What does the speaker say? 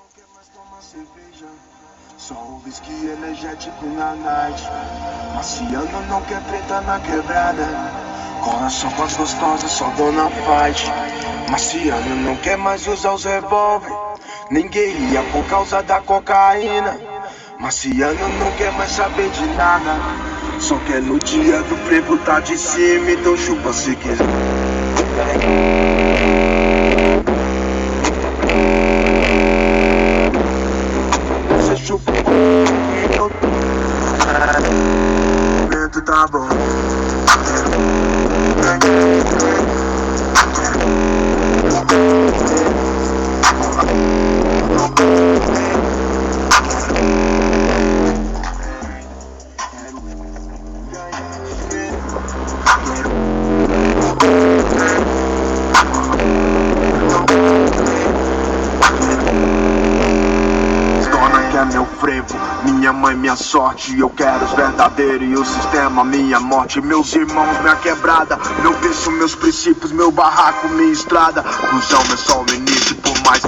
não quer mais tomar cerveja, só o whisky energético na night. Marciano não quer treta na quebrada, cola só com as gostosas, só dona fight. Marciano não quer mais usar os revólver, nem guerrilha por causa da cocaína. Marciano não quer mais saber de nada, só quer no dia do prego tá de cima, então chupa se quiser. Você chupa então vento tá bom. É meu frevo, minha mãe, minha sorte. Eu quero os verdadeiros e o sistema, minha morte. Meus irmãos, minha quebrada, meu berço, meus princípios, meu barraco, minha estrada. Cusão é só o início, por mais